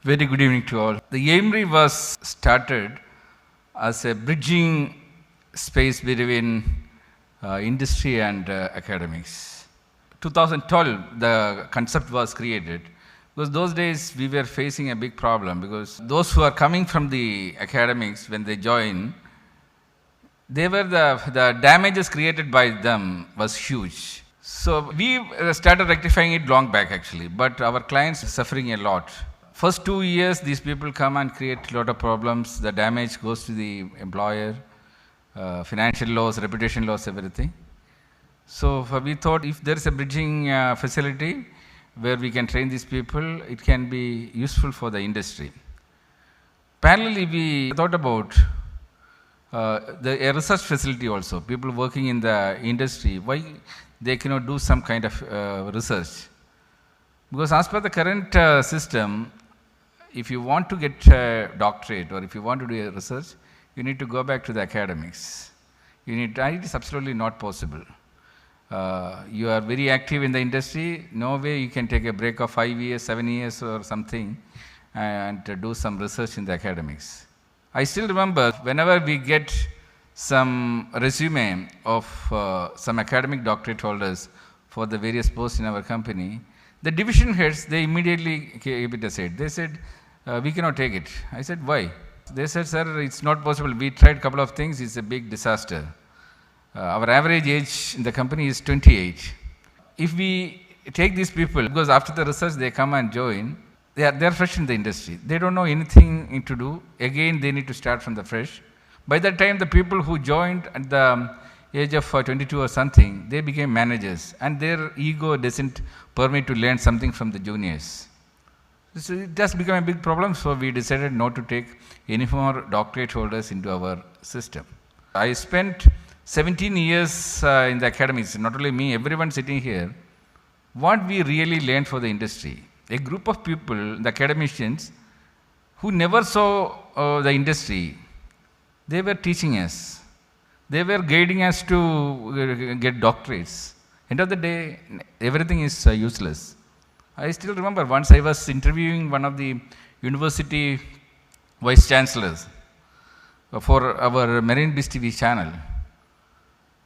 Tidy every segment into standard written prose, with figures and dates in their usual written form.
Very good evening to all. The AIMRI was started as a bridging space between industry and academics. 2012, the concept was created because those days we were facing a big problem because those who are coming from the academics, when they join, they were the damages created by them was huge. So we started rectifying it long back actually, but our clients are suffering a lot. First 2 years, these people come and create a lot of problems. The damage goes to the employer, financial loss, reputation loss, everything. So we thought if there is a bridging facility where we can train these people, it can be useful for the industry. Parallelly, we thought about a research facility also. People working in the industry, why they cannot do some kind of research? Because as per the current system, if you want to get a doctorate or if you want to do a research, you need to go back to the academics. It is absolutely not possible. You are very active in the industry, no way you can take a break of 5 years, 7 years or something and do some research in the academics. I still remember whenever we get some resume of some academic doctorate holders for the various posts in our company, the division heads, they immediately gave it aside. They said, we cannot take it. I said, why? They said, sir, it's not possible. We tried a couple of things. It's a big disaster. Our average age in the company is 28. If we take these people, because after the research they come and join, they are fresh in the industry. They don't know anything to do. Again, they need to start from the fresh. By that time, the people who joined at the age of 22 or something, they became managers. And their ego doesn't permit to learn something from the juniors. So it has become a big problem, so we decided not to take any more doctorate holders into our system. I spent 17 years in the academics, not only me, everyone sitting here. What we really learned for the industry, a group of people, the academicians, who never saw the industry, they were teaching us. They were guiding us to get doctorates. End of the day, everything is useless. I still remember once I was interviewing one of the university vice chancellors for our Marine Biz TV channel.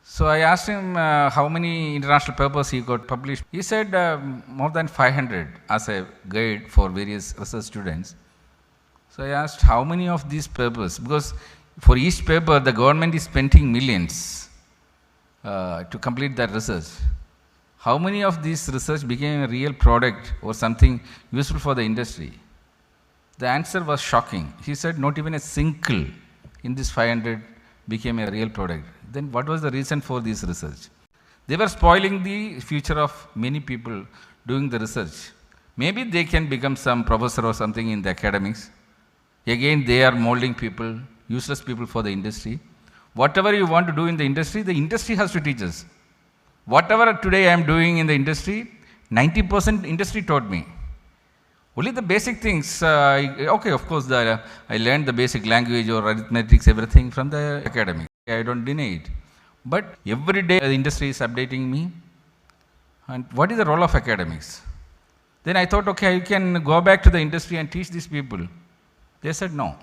So I asked him how many international papers he got published. He said more than 500 as a guide for various research students. So I asked how many of these papers, because for each paper the government is spending millions to complete that research. How many of this research became a real product or something useful for the industry? The answer was shocking. He said not even a single in this 500 became a real product. Then what was the reason for this research? They were spoiling the future of many people doing the research. Maybe they can become some professor or something in the academics. Again, they are molding people, useless people for the industry. Whatever you want to do in the industry has to teach us. Whatever today I am doing in the industry, 90% industry taught me. Only the basic things, okay, of course, I learned the basic language or arithmetics, everything from the academic. I don't deny it. But every day the industry is updating me. And what is the role of academics? Then I thought, okay, I can go back to the industry and teach these people. They said no.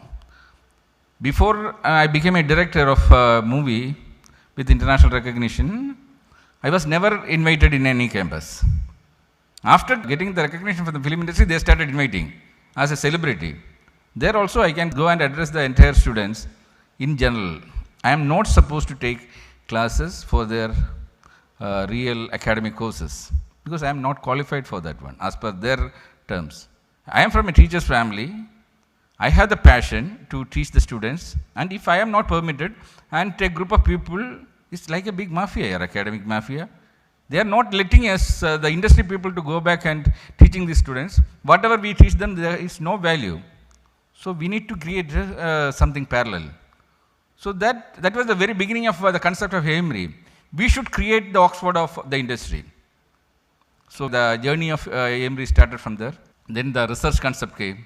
Before I became a director of a movie with international recognition, I was never invited in any campus. After getting the recognition from the film industry, they started inviting as a celebrity. There also I can go and address the entire students in general. I am not supposed to take classes for their real academic courses because I am not qualified for that one as per their terms. I am from a teacher's family. I have the passion to teach the students, and if I am not permitted and a group of people, it's like a big mafia, academic mafia. They are not letting us, the industry people, to go back and teaching the students. Whatever we teach them, there is no value. So we need to create something parallel. So that was the very beginning of the concept of AIMRI. We should create the Oxford of the industry. So the journey of AIMRI started from there. Then the research concept came.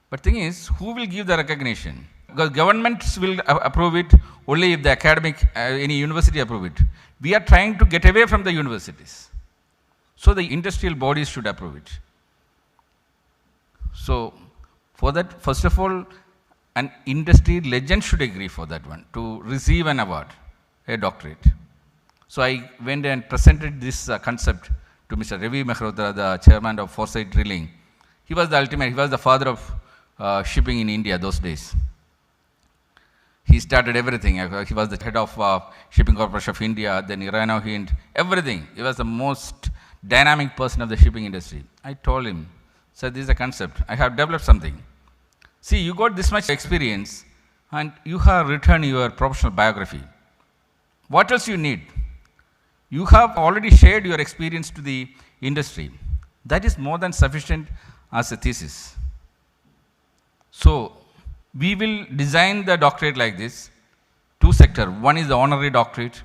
But thing is, who will give the recognition? Because governments will approve it only if the academic, any university approve it. We are trying to get away from the universities. So the industrial bodies should approve it. So For that, first of all, an industry legend should agree for that one to receive an award, a doctorate. So I went and presented this concept to Mr. Ravi Mehrotra, the chairman of Foresight Drilling. He was the ultimate, he was the father of shipping in India those days. He started everything. He was the head of Shipping Corporation of India, then Irano Hind, everything. He was the most dynamic person of the shipping industry. I told him, sir, this is a concept. I have developed something. See, you got this much experience and you have written your professional biography. What else you need? You have already shared your experience to the industry. That is more than sufficient as a thesis. So, we will design the doctorate like this, two sectors. One is the honorary doctorate,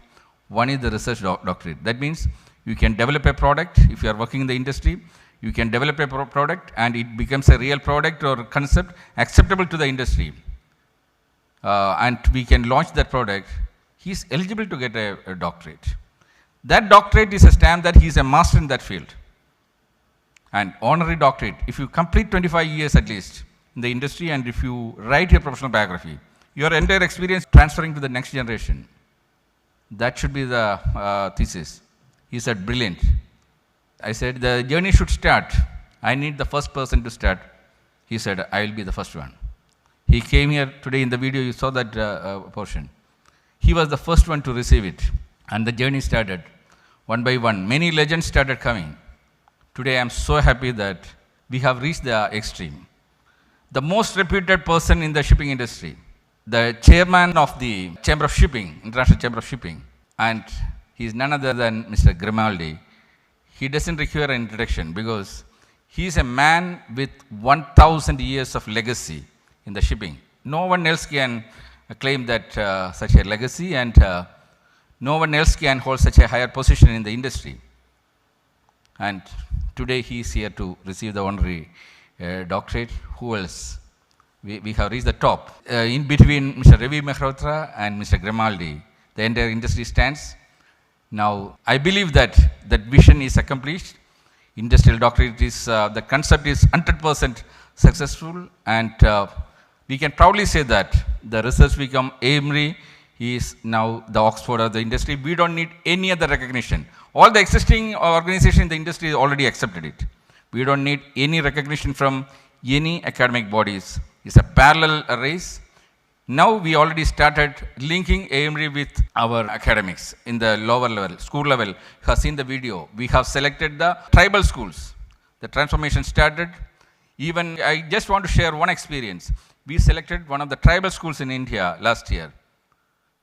one is the research doctorate. That means you can develop a product if you are working in the industry. You can develop a product and it becomes a real product or concept acceptable to the industry. And we can launch that product. He is eligible to get a doctorate. That doctorate is a stamp that he is a master in that field. And honorary doctorate, if you complete 25 years at least in the industry and if you write your professional biography, your entire experience transferring to the next generation. That should be the thesis. He said, brilliant. I said, the journey should start. I need the first person to start. He said, I will be the first one. He came here today in the video, you saw that portion. He was the first one to receive it. And the journey started one by one. Many legends started coming. Today I am so happy that we have reached the extreme. The most reputed person in the shipping industry, the chairman of the Chamber of Shipping, International Chamber of Shipping, and he is none other than Mr. Grimaldi. He doesn't require an introduction because he is a man with 1,000 years of legacy in the shipping. No one else can claim that such a legacy, and no one else can hold such a higher position in the industry. And today he is here to receive the honorary doctorate. Who else? We have reached the top. In between Mr. Ravi Mehrotra and Mr. Grimaldi, the entire industry stands. Now, I believe that that vision is accomplished. Industrial doctorate is, the concept is 100% successful, and we can proudly say that the research become AIMRI is now the Oxford of the industry. We don't need any other recognition. All the existing organizations in the industry already accepted it. We don't need any recognition from any academic bodies. It's a parallel race. Now we already started linking AIMRI with our academics in the lower level, school level. You have seen the video. We have selected the tribal schools. The transformation started. Even I just want to share one experience. We selected one of the tribal schools in India last year.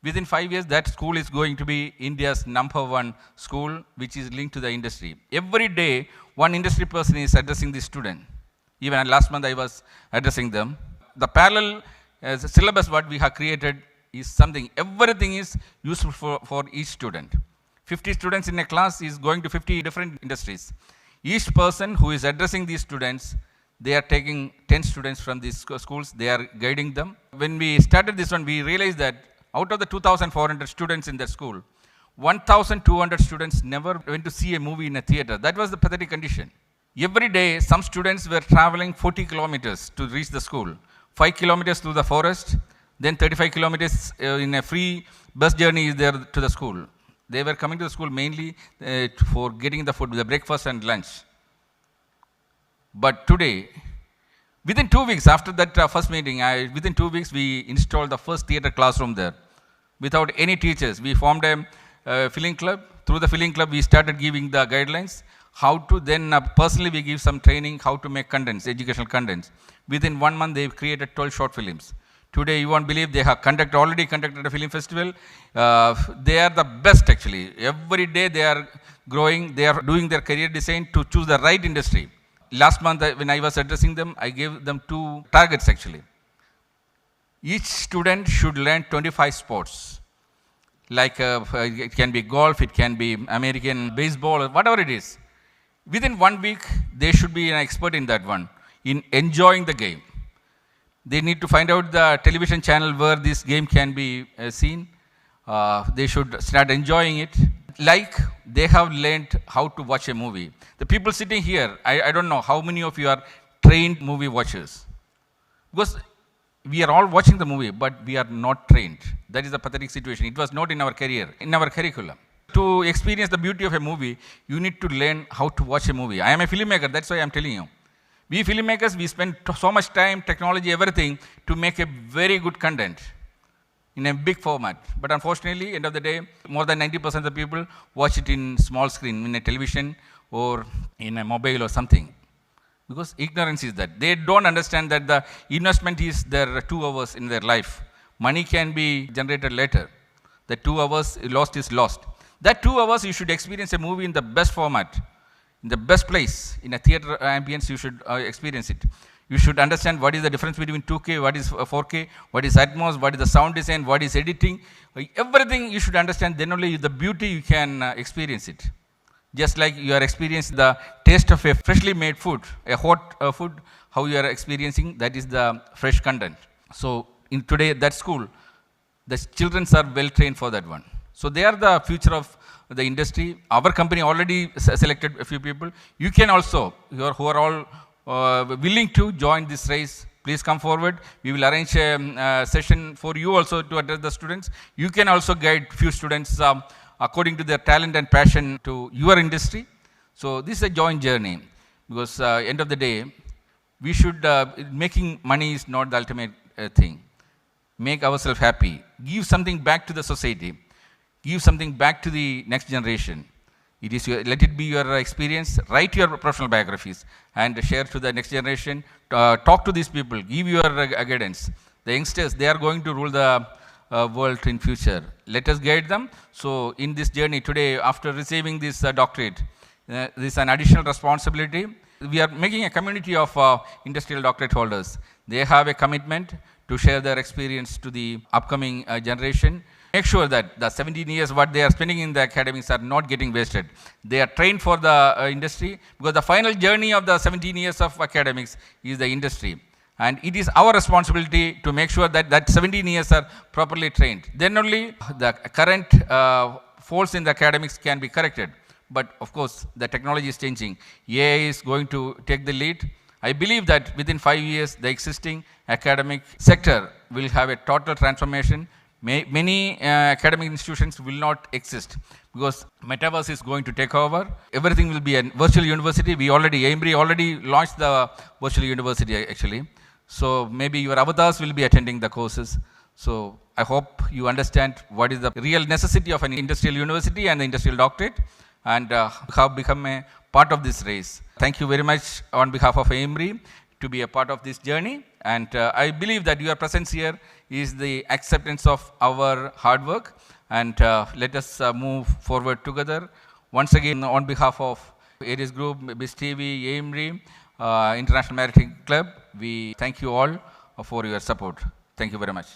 Within 5 years, that school is going to be India's #1 school, which is linked to the industry. Every day, one industry person is addressing the student. Even last month, I was addressing them. The parallel syllabus what we have created is something, everything is useful for each student. 50 students in a class is going to 50 different industries. Each person who is addressing these students, they are taking 10 students from these schools, they are guiding them. When we started this one, we realized that out of the 2,400 students in that school, 1,200 students never went to see a movie in a theater. That was the pathetic condition. Every day, some students were traveling 40 kilometers to reach the school. 5 kilometers through the forest, then 35 kilometers in a free bus journey is there to the school. They were coming to the school mainly for getting the food, the breakfast and lunch. But today, within 2 weeks after that first meeting, within 2 weeks we installed the first theater classroom there. Without any teachers, we formed a filling club. Through the filling club, we started giving the guidelines. How to then, personally we give some training, how to make contents, educational contents. Within 1 month, they've created 12 short films. Today, you won't believe they have already conducted a film festival. They are the best actually. Every day they are growing, they are doing their career design to choose the right industry. Last month, when I was addressing them, I gave them 2 targets actually. Each student should learn 25 sports. Like it can be golf, it can be American baseball, whatever it is. Within 1 week, they should be an expert in that one, in enjoying the game. They need to find out the television channel where this game can be seen. They should start enjoying it. Like they have learned how to watch a movie. The people sitting here, I don't know how many of you are trained movie watchers. Because we are all watching the movie, but we are not trained. That is a pathetic situation. It was not in our career, in our curriculum. To experience the beauty of a movie, you need to learn how to watch a movie. I am a filmmaker, that's why I am telling you. We filmmakers, we spend so much time, technology, everything to make a very good content in a big format. But unfortunately, end of the day, more than 90% of the people watch it in small screen, in a television or in a mobile or something. Because ignorance is that. They don't understand that the investment is their 2 hours in their life. Money can be generated later. The 2 hours lost is lost. That 2 hours you should experience a movie in the best format, in the best place, in a theater ambience you should experience it. You should understand what is the difference between 2K, what is 4K, what is Atmos, what is the sound design, what is editing. Everything you should understand, then only the beauty you can experience it. Just like you are experiencing the taste of a freshly made food, a hot food, how you are experiencing, that is the fresh content. So in today, that school, the children are well trained for that one. So they are the future of the industry. Our company already selected a few people. You can also, who are all willing to join this race, please come forward. We will arrange a session for you also to address the students. You can also guide few students according to their talent and passion to your industry. So this is a joint journey, because end of the day, we should, making money is not the ultimate thing. Make ourselves happy. Give something back to the society. Give something back to the next generation. It is your, let it be your experience. Write your professional biographies and share to the next generation. Talk to these people. Give your guidance. The youngsters, they are going to rule the world in future. Let us guide them. So in this journey today, after receiving this doctorate, this is an additional responsibility. We are making a community of industrial doctorate holders. They have a commitment to share their experience to the upcoming generation. Make sure that the 17 years what they are spending in the academics are not getting wasted. They are trained for the industry, because the final journey of the 17 years of academics is the industry. And it is our responsibility to make sure that that 17 years are properly trained. Then only the current faults in the academics can be corrected. But of course, the technology is changing. AI is going to take the lead. I believe that within 5 years, the existing academic sector will have a total transformation. Many academic institutions will not exist, because metaverse is going to take over. Everything will be a virtual university. AIMRI already launched the virtual university actually. So maybe your avatars will be attending the courses. So I hope you understand what is the real necessity of an industrial university and the industrial doctorate, and have become a part of this race. Thank you very much on behalf of AIMRI to be a part of this journey. And I believe that your presence here is the acceptance of our hard work. And let us move forward together. Once again, on behalf of Aries Group, BIS TV, AIMRI, International Maritime Club, we thank you all for your support. Thank you very much.